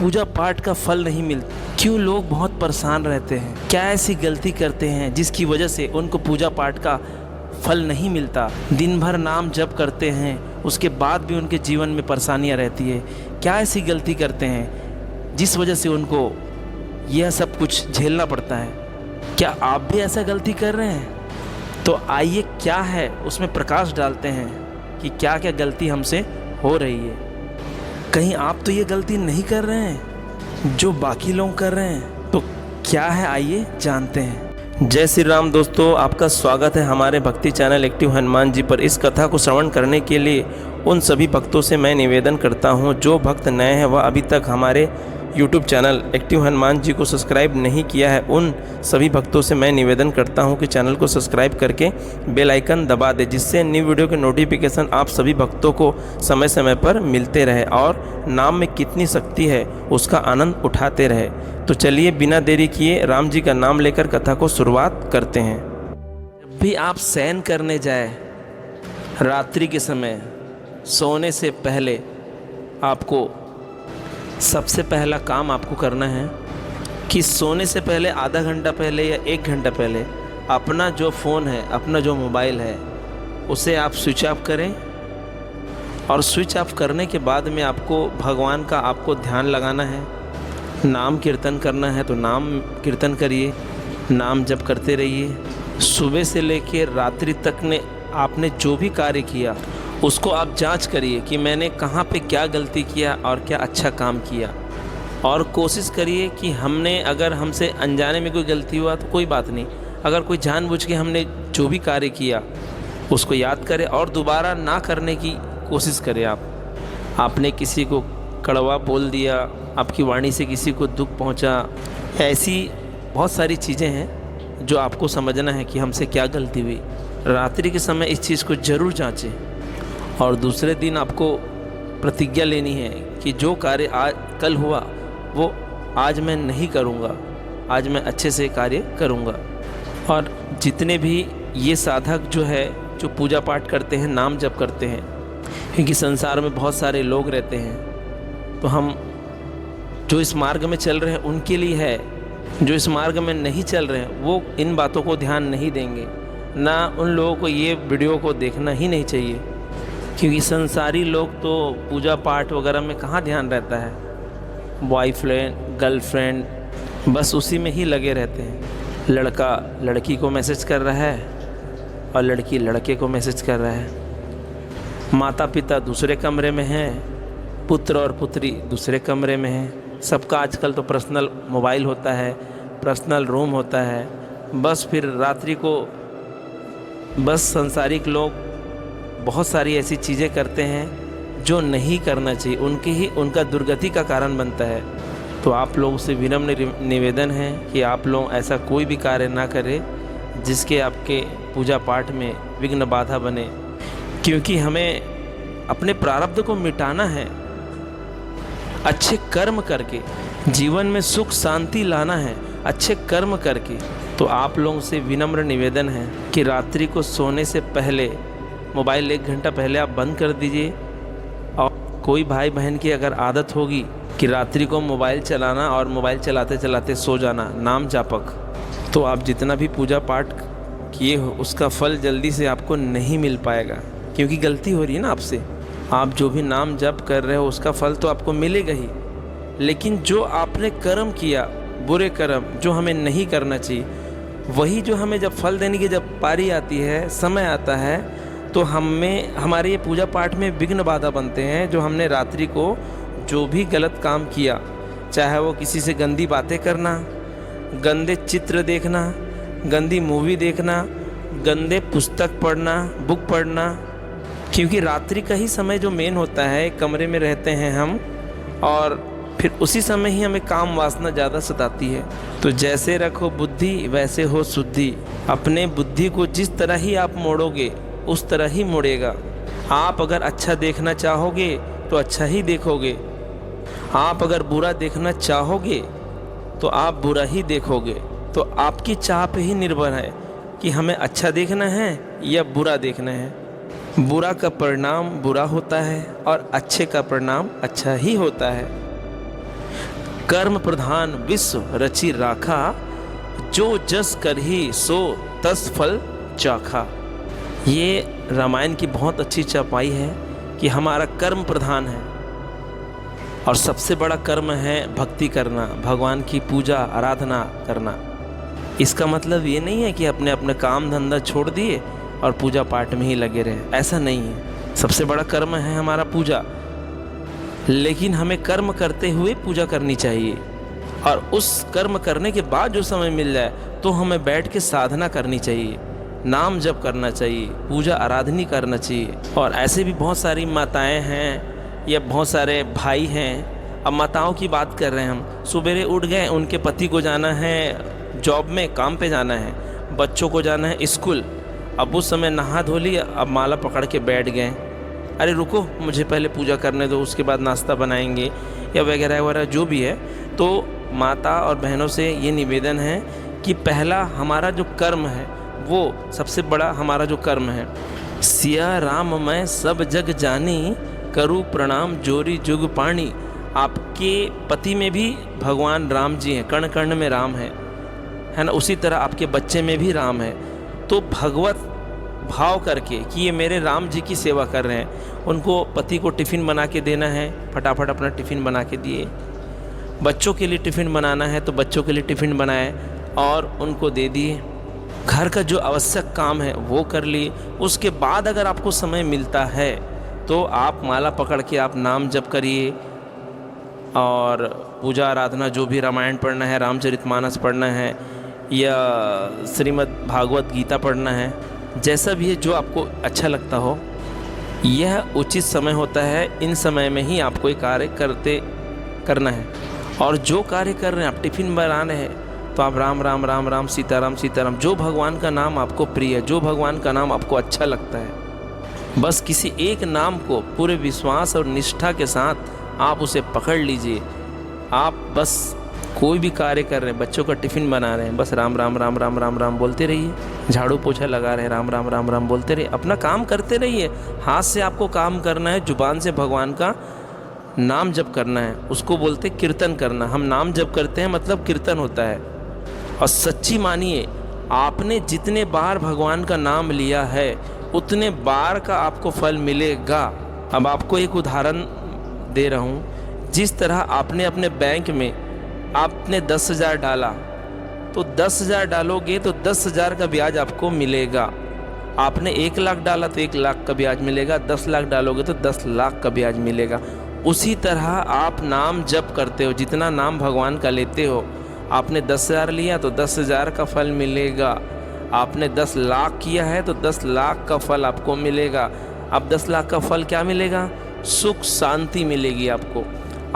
पूजा पाठ का फल नहीं मिलता? क्यों लोग बहुत परेशान रहते हैं? क्या ऐसी गलती करते हैं जिसकी वजह से उनको पूजा पाठ का फल नहीं मिलता? दिन भर नाम जप करते हैं, उसके बाद भी उनके जीवन में परेशानियां रहती है। क्या ऐसी गलती करते हैं जिस वजह से उनको यह सब कुछ झेलना पड़ता है? क्या आप भी ऐसा गलती कर रहे हैं? तो आइए क्या है उसमें प्रकाश डालते हैं कि क्या क्या गलती हमसे हो रही है। कहीं आप तो ये गलती नहीं कर रहे हैं जो बाकी लोग कर रहे हैं? तो क्या है, आइए जानते हैं। जय श्री राम दोस्तों, आपका स्वागत है हमारे भक्ति चैनल एक्टिव हनुमान जी पर। इस कथा को श्रवण करने के लिए उन सभी भक्तों से मैं निवेदन करता हूं, जो भक्त नए हैं वह अभी तक हमारे YouTube channel active Hanuman ji को सब्सक्राइब नहीं किया है, उन सभी भक्तों से मैं निवेदन करता हूं कि चैनल को सब्सक्राइब करके बेल आइकन दबा दें, जिससे न्यू वीडियो के नोटिफिकेशन आप सभी भक्तों को समय समय पर मिलते रहे और नाम में कितनी शक्ति है उसका आनंद उठाते रहे। तो चलिए बिना देरी किए राम जी का नाम लेकर कथा को शुरुआत करते हैं। जब भी आप शयन करने जाए, रात्रि के समय सोने से पहले आपको सबसे पहला काम आपको करना है कि सोने से पहले आधा घंटा पहले या 1 घंटा पहले अपना जो फ़ोन है, अपना जो मोबाइल है, उसे आप स्विच ऑफ करें। और स्विच ऑफ करने के बाद में आपको भगवान का आपको ध्यान लगाना है। नाम कीर्तन करना है तो नाम कीर्तन करिए, नाम जप करते रहिए। सुबह से लेकर रात्रि तक ने आपने जो भी कार्य किया उसको आप जांच करिए कि मैंने कहाँ पे क्या गलती किया और क्या अच्छा काम किया। और कोशिश करिए कि अगर हमसे अनजाने में कोई गलती हुआ तो कोई बात नहीं, अगर कोई जानबूझ के हमने जो भी कार्य किया उसको याद करें और दोबारा ना करने की कोशिश करें। आपने किसी को कड़वा बोल दिया, आपकी वाणी से किसी को दुख पहुंचा, ऐसी बहुत सारी चीज़ें हैं जो आपको समझना है कि हमसे क्या गलती हुई। रात्रि के समय इस चीज़ को ज़रूर जांचें और दूसरे दिन आपको प्रतिज्ञा लेनी है कि जो कार्य आज कल हुआ वो आज मैं नहीं करूँगा, आज मैं अच्छे से कार्य करूँगा। और जितने भी ये साधक जो पूजा पाठ करते हैं, नाम जप करते हैं, क्योंकि संसार में बहुत सारे लोग रहते हैं, तो हम जो इस मार्ग में चल रहे हैं उनके लिए है। जो इस मार्ग में नहीं चल रहे हैं वो इन बातों को ध्यान नहीं देंगे, ना उन लोगों को ये वीडियो को देखना ही नहीं चाहिए, क्योंकि संसारी लोग तो पूजा पाठ वगैरह में कहाँ ध्यान रहता है। बॉयफ्रेंड, गर्लफ्रेंड, बस उसी में ही लगे रहते हैं। लड़का लड़की को मैसेज कर रहा है और लड़की लड़के को मैसेज कर रहा है। माता पिता दूसरे कमरे में हैं, पुत्र और पुत्री दूसरे कमरे में हैं। सबका आजकल तो पर्सनल मोबाइल होता है, पर्सनल रूम होता है। बस फिर रात्रि को बस सांसारिक लोग बहुत सारी ऐसी चीज़ें करते हैं जो नहीं करना चाहिए, उनका दुर्गति का कारण बनता है। तो आप लोगों से विनम्र निवेदन है कि आप लोग ऐसा कोई भी कार्य ना करें जिसके आपके पूजा पाठ में विघ्न बाधा बने, क्योंकि हमें अपने प्रारब्ध को मिटाना है। अच्छे कर्म करके जीवन में सुख शांति लाना है, अच्छे कर्म करके। तो आप लोगों से विनम्र निवेदन है कि रात्रि को सोने से पहले मोबाइल 1 घंटा पहले आप बंद कर दीजिए। और कोई भाई बहन की अगर आदत होगी कि रात्रि को मोबाइल चलाना और मोबाइल चलाते चलाते सो जाना, नाम जापक, तो आप जितना भी पूजा पाठ किए हो उसका फल जल्दी से आपको नहीं मिल पाएगा, क्योंकि गलती हो रही है ना आपसे। आप जो भी नाम जप कर रहे हो उसका फल तो आपको मिलेगा ही, लेकिन जो आपने कर्म किया, बुरे कर्म जो हमें नहीं करना चाहिए, वही जो हमें जब फल देने की जब पारी आती है, समय आता है, तो हमारे ये पूजा पाठ में विघ्न बाधा बनते हैं। जो हमने रात्रि को जो भी गलत काम किया, चाहे वो किसी से गंदी बातें करना, गंदे चित्र देखना, गंदी मूवी देखना, गंदे पुस्तक पढ़ना, बुक पढ़ना, क्योंकि रात्रि का ही समय जो मेन होता है, कमरे में रहते हैं हम और फिर उसी समय ही हमें काम वासना ज़्यादा सताती है। तो जैसे रखो बुद्धि वैसे हो शुद्धि। अपने बुद्धि को जिस तरह ही आप मोड़ोगे उस तरह ही मुड़ेगा। आप अगर अच्छा देखना चाहोगे तो अच्छा ही देखोगे, आप अगर बुरा देखना चाहोगे तो आप बुरा ही देखोगे। तो आपकी चाह पे ही निर्भर है कि हमें अच्छा देखना है या बुरा देखना है। बुरा का परिणाम बुरा होता है और अच्छे का परिणाम अच्छा ही होता है। कर्म प्रधान विश्व रचि राखा, जो जस करही सो तस फल चाखा। ये रामायण की बहुत अच्छी चौपाई है कि हमारा कर्म प्रधान है और सबसे बड़ा कर्म है भक्ति करना, भगवान की पूजा आराधना करना। इसका मतलब ये नहीं है कि अपने अपने काम धंधा छोड़ दिए और पूजा पाठ में ही लगे रहे, ऐसा नहीं है। सबसे बड़ा कर्म है हमारा पूजा, लेकिन हमें कर्म करते हुए पूजा करनी चाहिए और उस कर्म करने के बाद जो समय मिल जाए तो हमें बैठ के साधना करनी चाहिए, नाम जप करना चाहिए, पूजा आराधनी करना चाहिए। और ऐसे भी बहुत सारी माताएं हैं या बहुत सारे भाई हैं। अब माताओं की बात कर रहे हैं हम, सुबेरे उठ गए, उनके पति को जाना है जॉब में, काम पे जाना है, बच्चों को जाना है स्कूल। अब उस समय नहा धो लिया, अब माला पकड़ के बैठ गए, अरे रुको मुझे पहले पूजा करने दो, उसके बाद नाश्ता बनाएंगे या वगैरह वगैरह जो भी है। तो माता और बहनों से ये निवेदन है कि पहला हमारा जो कर्म है वो सबसे बड़ा हमारा जो कर्म है, सिया राम मैं सब जग जानी, करूँ प्रणाम जोरी जुग पाणी। आपके पति में भी भगवान राम जी हैं, कण कण में राम है ना, उसी तरह आपके बच्चे में भी राम है। तो भगवत भाव करके कि ये मेरे राम जी की सेवा कर रहे हैं, उनको पति को टिफ़िन बना के देना है, फटाफट अपना टिफ़िन बना के दिए। बच्चों के लिए टिफ़िन बनाना है तो बच्चों के लिए टिफ़िन बनाए और उनको दे दिए। घर का जो आवश्यक काम है वो कर लिए। उसके बाद अगर आपको समय मिलता है तो आप माला पकड़ के आप नाम जप करिए और पूजा आराधना, जो भी रामायण पढ़ना है, रामचरितमानस पढ़ना है या श्रीमद् भागवत गीता पढ़ना है, जैसा भी है जो आपको अच्छा लगता हो, यह उचित समय होता है। इन समय में ही आपको ये कार्य करना है। और जो कार्य कर रहे हैं, आप टिफ़िन बना रहे हैं तो आप राम राम राम राम सीताराम सीताराम, जो भगवान का नाम आपको प्रिय है, जो भगवान का नाम आपको अच्छा लगता है, बस किसी एक नाम को पूरे विश्वास और निष्ठा के साथ आप उसे पकड़ लीजिए। आप बस कोई भी कार्य कर रहे हैं, बच्चों का टिफ़िन बना रहे हैं, बस राम राम राम राम राम राम बोलते रहिए। झाड़ू पोछा लगा रहे हैं, राम राम राम राम बोलते रहिए। अपना काम करते रहिए। हाथ से आपको काम करना है, जुबान से भगवान का नाम जप करना है, उसको बोलते कीर्तन करना। हम नाम जप करते हैं मतलब कीर्तन होता है। और सच्ची मानिए, आपने जितने बार भगवान का नाम लिया है उतने बार का आपको फल मिलेगा। अब आपको एक उदाहरण दे रहा हूँ। जिस तरह आपने अपने बैंक में आपने 10,000 डाला तो 10,000 डालोगे तो 10,000 का ब्याज आपको मिलेगा। आपने 1 लाख डाला तो 1 लाख का ब्याज मिलेगा। 10 लाख डालोगे तो 10 लाख का ब्याज मिलेगा। उसी तरह आप नाम जप करते हो, जितना नाम भगवान का लेते हो, आपने 10,000 लिया तो 10,000 का फल मिलेगा। आपने 10 लाख किया है तो 10 लाख का फल आपको मिलेगा। अब 10 लाख का फल क्या मिलेगा? सुख शांति मिलेगी आपको।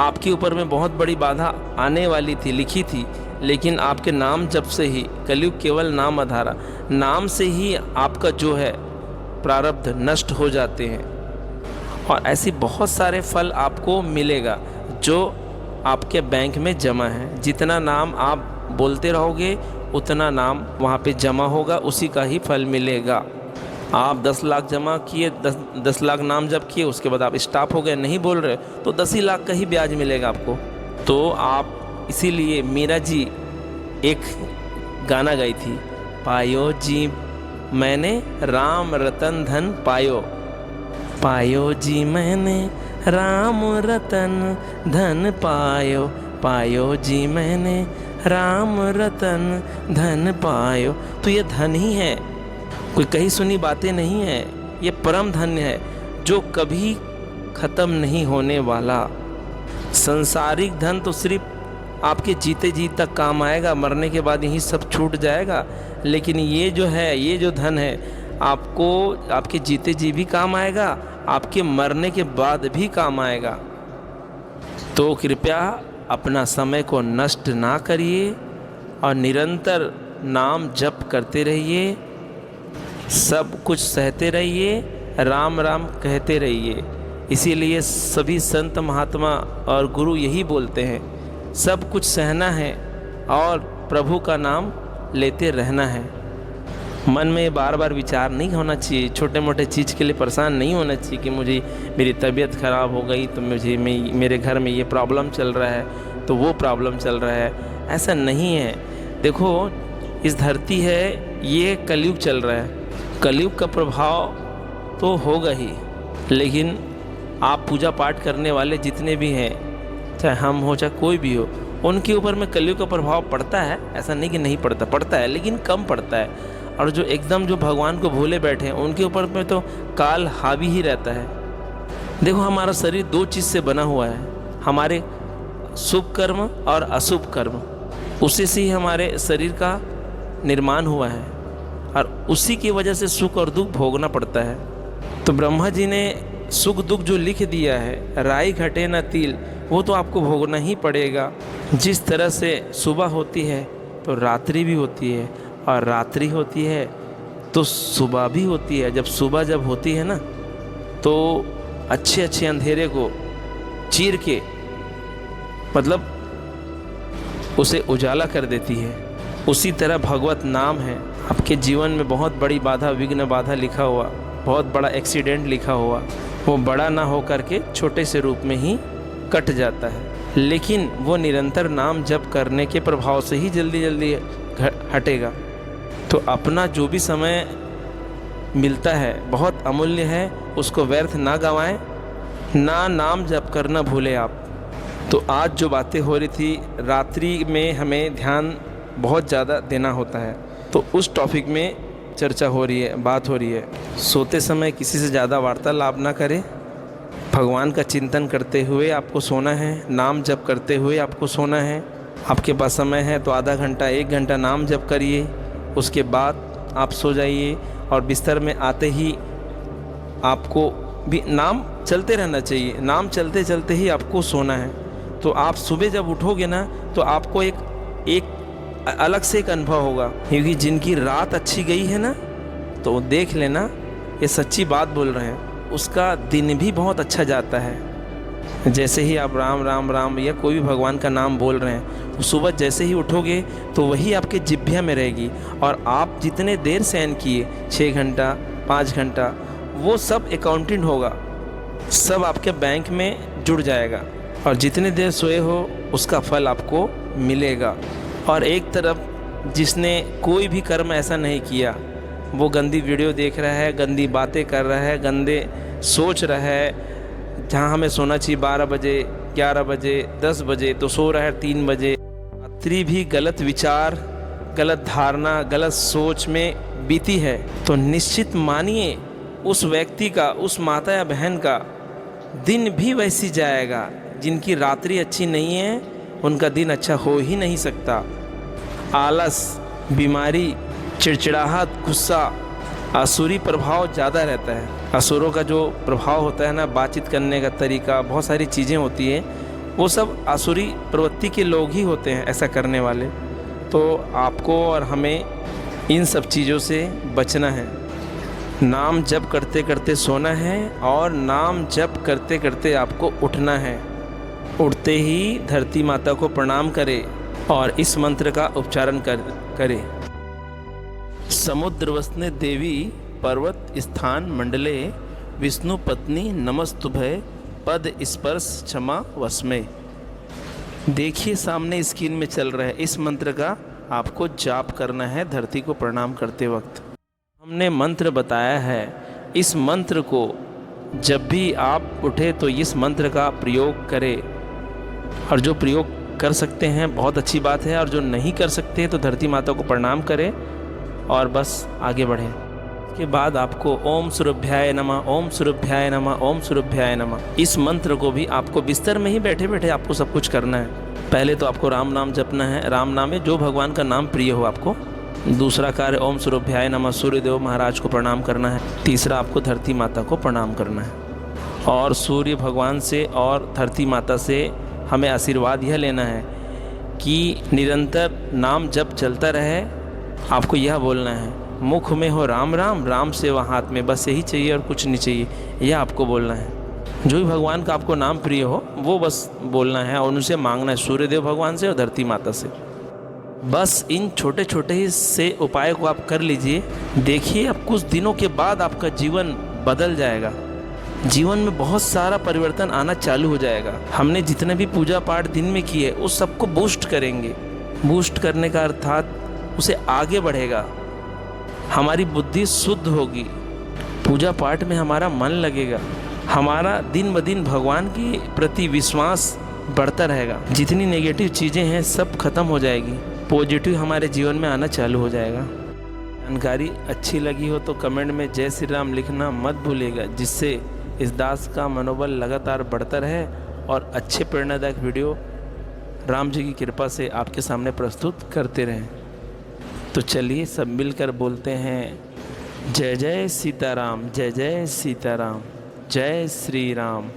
आपके ऊपर में बहुत बड़ी बाधा आने वाली थी, लिखी थी, लेकिन आपके नाम जप से ही, कलयुग केवल नाम आधारा, नाम से ही आपका जो है प्रारब्ध नष्ट हो जाते हैं। और ऐसी बहुत सारे फल आपको मिलेगा जो आपके बैंक में जमा है। जितना नाम आप बोलते रहोगे उतना नाम वहाँ पे जमा होगा, उसी का ही फल मिलेगा। आप 10 लाख जमा किए, 10 लाख नाम जब किए, उसके बाद आप स्टॉप हो गए, नहीं बोल रहे, तो 10 ही लाख का ही ब्याज मिलेगा आपको। तो आप इसीलिए मीरा जी एक गाना गाई थी, पायो जी मैंने राम रतन धन पायो, पायो जी मैंने राम रतन धन पायो, पायो जी मैंने राम रतन धन पायो। तो ये धन ही है, कोई कहीं सुनी बातें नहीं है। ये परम धन है जो कभी ख़त्म नहीं होने वाला। संसारिक धन तो सिर्फ आपके जीते जी तक काम आएगा, मरने के बाद यही सब छूट जाएगा। लेकिन ये जो है, ये जो धन है, आपको आपके जीते जी भी काम आएगा, आपके मरने के बाद भी काम आएगा। तो कृपया अपना समय को नष्ट ना करिए और निरंतर नाम जप करते रहिए, सब कुछ सहते रहिए, राम राम कहते रहिए। इसीलिए सभी संत महात्मा और गुरु यही बोलते हैं, सब कुछ सहना है और प्रभु का नाम लेते रहना है। मन में बार बार विचार नहीं होना चाहिए, छोटे मोटे चीज़ के लिए परेशान नहीं होना चाहिए कि मुझे मेरी तबीयत ख़राब हो गई तो मेरे घर में ये प्रॉब्लम चल रहा है तो वो प्रॉब्लम चल रहा है। ऐसा नहीं है। देखो, इस धरती है, ये कलयुग चल रहा है, कलयुग का प्रभाव तो होगा ही, लेकिन आप पूजा पाठ करने वाले जितने भी हैं, चाहे हम हो चाहे कोई भी हो, उनके ऊपर में कलयुग का प्रभाव पड़ता है। ऐसा नहीं कि नहीं पड़ता, पड़ता है, लेकिन कम पड़ता है। और जो एकदम जो भगवान को भूले बैठे हैं उनके ऊपर में तो काल हावी ही रहता है। देखो, हमारा शरीर दो चीज़ से बना हुआ है, हमारे शुभ कर्म और अशुभ कर्म, उसी से ही हमारे शरीर का निर्माण हुआ है और उसी की वजह से सुख और दुख भोगना पड़ता है। तो ब्रह्मा जी ने सुख दुख जो लिख दिया है, राई घटे न तिल, वो तो आपको भोगना ही पड़ेगा। जिस तरह से सुबह होती है तो रात्रि भी होती है, और रात्रि होती है तो सुबह भी होती है। जब सुबह होती है ना, तो अच्छे अच्छे अंधेरे को चीर के मतलब उसे उजाला कर देती है। उसी तरह भगवत नाम है, आपके जीवन में बहुत बड़ी बाधा, विघ्न बाधा लिखा हुआ, बहुत बड़ा एक्सीडेंट लिखा हुआ, वो बड़ा ना हो करके छोटे से रूप में ही कट जाता है, लेकिन वो निरंतर नाम जप करने के प्रभाव से ही जल्दी जल्दी हटेगा। तो अपना जो भी समय मिलता है बहुत अमूल्य है, उसको व्यर्थ ना गंवाएं, ना नाम जप करना भूलें आप। तो आज जो बातें हो रही थी, रात्रि में हमें ध्यान बहुत ज़्यादा देना होता है, तो उस टॉपिक में चर्चा हो रही है, बात हो रही है। सोते समय किसी से ज़्यादा वार्तालाप ना करें, भगवान का चिंतन करते हुए आपको सोना है, नाम जप करते हुए आपको सोना है। आपके पास समय है तो आधा घंटा 1 घंटा नाम जप करिए, उसके बाद आप सो जाइए। और बिस्तर में आते ही आपको भी नाम चलते रहना चाहिए, नाम चलते चलते ही आपको सोना है। तो आप सुबह जब उठोगे ना, तो आपको एक अलग से एक अनुभव होगा, क्योंकि जिनकी रात अच्छी गई है ना, तो देख लेना, ये सच्ची बात बोल रहे हैं, उसका दिन भी बहुत अच्छा जाता है। जैसे ही आप राम राम राम या कोई भी भगवान का नाम बोल रहे हैं, तो सुबह जैसे ही उठोगे तो वही आपके जिह्वा में रहेगी, और आप जितने देर शयन किए, 6 घंटा 5 घंटा, वो सब अकाउंटेंट होगा, सब आपके बैंक में जुड़ जाएगा, और जितने देर सोए हो उसका फल आपको मिलेगा। और एक तरफ जिसने कोई भी कर्म ऐसा नहीं किया, वो गंदी वीडियो देख रहा है, गंदी बातें कर रहा है, गंदे सोच रहा है, जहाँ हमें सोना चाहिए 12 बजे 11 बजे 10 बजे, तो सो रहा है 3 बजे। रात्रि भी गलत विचार, गलत धारणा, गलत सोच में बीती है, तो निश्चित मानिए उस व्यक्ति का, उस माता या बहन का दिन भी वैसी जाएगा। जिनकी रात्रि अच्छी नहीं है, उनका दिन अच्छा हो ही नहीं सकता। आलस, बीमारी, चिड़चिड़ाहट, गुस्सा, आसुरी प्रभाव ज़्यादा रहता है। असुरों का जो प्रभाव होता है ना, बातचीत करने का तरीका, बहुत सारी चीज़ें होती हैं, वो सब आसुरी प्रवृत्ति के लोग ही होते हैं ऐसा करने वाले। तो आपको और हमें इन सब चीज़ों से बचना है। नाम जप करते करते सोना है, और नाम जप करते करते आपको उठना है। उठते ही धरती माता को प्रणाम करें और इस मंत्र का उच्चारण करें। समुद्र वसने देवी पर्वत स्थान मंडले, विष्णु पत्नी नमस्तुभय, पद स्पर्श क्षमा वस्मे। देखिए सामने स्क्रीन में चल रहा है, इस मंत्र का आपको जाप करना है धरती को प्रणाम करते वक्त। हमने मंत्र बताया है, इस मंत्र को जब भी आप उठे तो इस मंत्र का प्रयोग करें, और जो प्रयोग कर सकते हैं बहुत अच्छी बात है, और जो नहीं कर सकते तो धरती माता को प्रणाम करें और बस आगे बढ़ें। के बाद आपको ओम सूर्यभ्याय नमः, ओम सूर्यभ्याय नमः, ओम सूर्यभ्याय नमः, इस मंत्र को भी आपको बिस्तर में ही बैठे बैठे आपको सब कुछ करना है। पहले तो आपको राम नाम जपना है, राम नाम में जो भगवान का नाम प्रिय हो आपको। दूसरा कार्य ओम सूर्यभ्याय नमः, सूर्यदेव महाराज को प्रणाम करना है। तीसरा आपको धरती माता को प्रणाम करना है, और सूर्य भगवान से और धरती माता से हमें आशीर्वाद यह लेना है कि निरंतर नाम जप चलता रहे। आपको यह बोलना है, मुख में हो राम राम, राम सेवा हाथ में, बस यही चाहिए और कुछ नहीं चाहिए, यह आपको बोलना है। जो भी भगवान का आपको नाम प्रिय हो वो बस बोलना है, और उनसे मांगना है, सूर्यदेव भगवान से और धरती माता से। बस इन छोटे छोटे ही से उपाय को आप कर लीजिए, देखिए अब कुछ दिनों के बाद आपका जीवन बदल जाएगा। जीवन में बहुत सारा परिवर्तन आना चालू हो जाएगा। हमने जितने भी पूजा पाठ दिन में किए उस सबको बूस्ट करेंगे। बूस्ट करने का अर्थात उसे आगे बढ़ेगा, हमारी बुद्धि शुद्ध होगी, पूजा पाठ में हमारा मन लगेगा, हमारा दिन ब दिन भगवान के प्रति विश्वास बढ़ता रहेगा। जितनी नेगेटिव चीज़ें हैं सब खत्म हो जाएगी, पॉजिटिव हमारे जीवन में आना चालू हो जाएगा। जानकारी अच्छी लगी हो तो कमेंट में जय श्री राम लिखना मत भूलिएगा, जिससे इस दास का मनोबल लगातार बढ़ता रहे और अच्छे प्रेरणादायक वीडियो राम जी की कृपा से आपके सामने प्रस्तुत करते रहें। तो चलिए सब मिलकर बोलते हैं जय जय सीताराम, जय जय सीताराम, जय श्री राम।